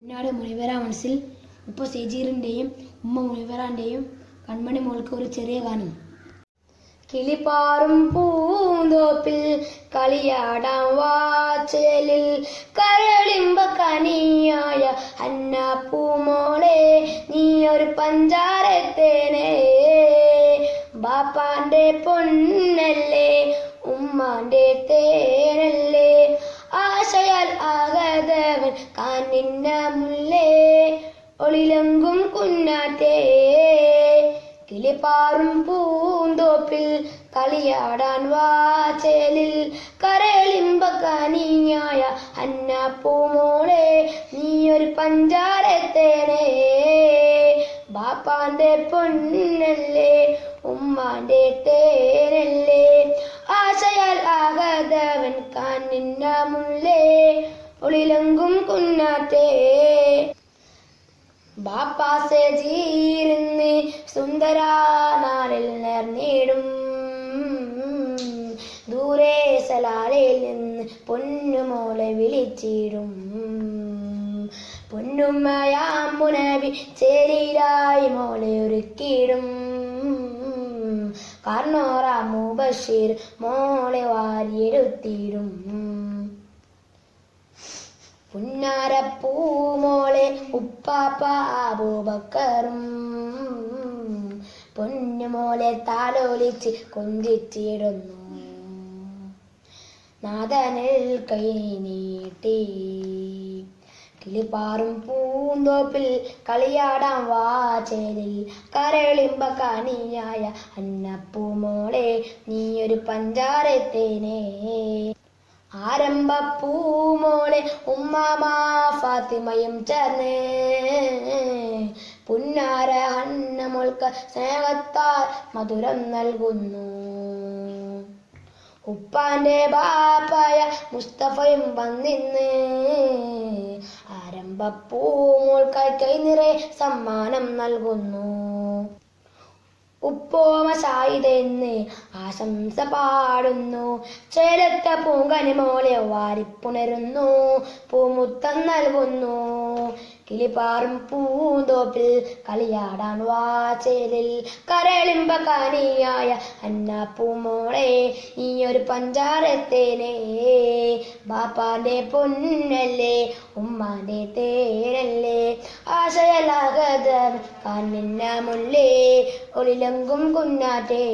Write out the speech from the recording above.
കുഞ്ഞാട് മുനിവര മനസ്സിൽ ഉപ്പ സേജീറിൻ്റെയും ഉമ്മ മുനിവരാൻ്റെയും കൺമണി മോൾക്ക് ഒരു ചെറിയ ഗാനം. കിളിപ്പാറും പൂന്തോപ്പിൽ കളിയാടാം വാച്ചലിൽ കരളിമ്പ കനിയായ അന്നപ്പൂമോളെ നീ ഒരു പഞ്ചാരത്തേനെ ബാപ്പാന്റെ പൊന്നല്ലേ ഉമ്മാന്റെ തേനല്ലേ ആശയാൽ ആകതവൻ കാനിന്ന മുല്ലേ ഒളിലങ്കും കുഞ്ഞാറ്റേ കിളിപ്പാറും പൂന്തോപ്പിൽ കളിയാടാൻ വാച്ചലിൽ കരളിമ്പ കനിയായ അന്നപ്പൂമോളെ നീ ഒരു പഞ്ചാരത്തേനെ ബാപ്പാന്റെ പൊന്നല്ലേ ഉമ്മാന്റെ തേനല്ലേ ആശയാൽ ആകതവൻ കാനിന്ന മുല്ലേ ഒളിലങ്കും കുഞ്ഞാറ്റേ ബാപ്പാസെ ജീരുന്ന് സുന്ദരാനാളിൽ നേർന്നിടും ദൂരെ സലാലയിൽ നിന്ന് പൊന്നുമോളെ വിളിച്ചിടും പൊന്നുമ്മയാം മുനബി ചേരിയിലായി മോളെ ഒരുക്കിയിടും കാർണോറ മുബഷീർ മോളെ വാരിയെടുത്തിടും പുന്നാരപ്പൂമോളെ ഉപ്പാപ്പ അബൂബക്കറും പൊന്നുമോളെ താലോലിച്ച് കൊഞ്ചിച്ചിടുന്നു നാദനിൽ കൈ നീട്ടി കിളിപ്പാറും പൂന്തോപ്പിൽ കളിയാടാൻ വാചലിൽ കരളിമ്പ കനിയായ അന്നപ്പൂമോളെ നീ ഒരു പഞ്ചാരത്തേനെ ആരംഭപ്പൂമോളെ ഉമ്മാമ ഫാത്തിമയും ചേർന്ന് പുന്നാര അന്നമോൾക്ക് സ്നേഹത്താൽ മധുരം നൽകുന്നു ഉപ്പാന്റെ ബാപ്പായ മുസ്തഫയും വന്നിന്ന് ആരംഭപ്പൂമോൾക്കായി കൈ നിറയെ സമ്മാനം നൽകുന്നു ഉപ്പോമ സായിതെന്ന് ആശംസ പാടുന്നു ചേലത്ത പൂങ്കനി മോളെ വാരിപ്പുണരുന്നു പൂമുത്തം നൽകുന്നു കിളിപ്പാറും പൂന്തോപ്പിൽ കളിയാടാൻ വാചലിൽ കരളിമ്പ കനിയായ അന്നപ്പൂമോളെ ഈ ഒരു പഞ്ചാരത്തേനെ ബാപ്പാന്റെ പൊന്നല്ലേ ഉമ്മാന്റെ തേനല്ലേ ആശയലാകത കാനിന്ന മുല്ലേ ഒളിലങ്കും കുഞ്ഞാറ്റേ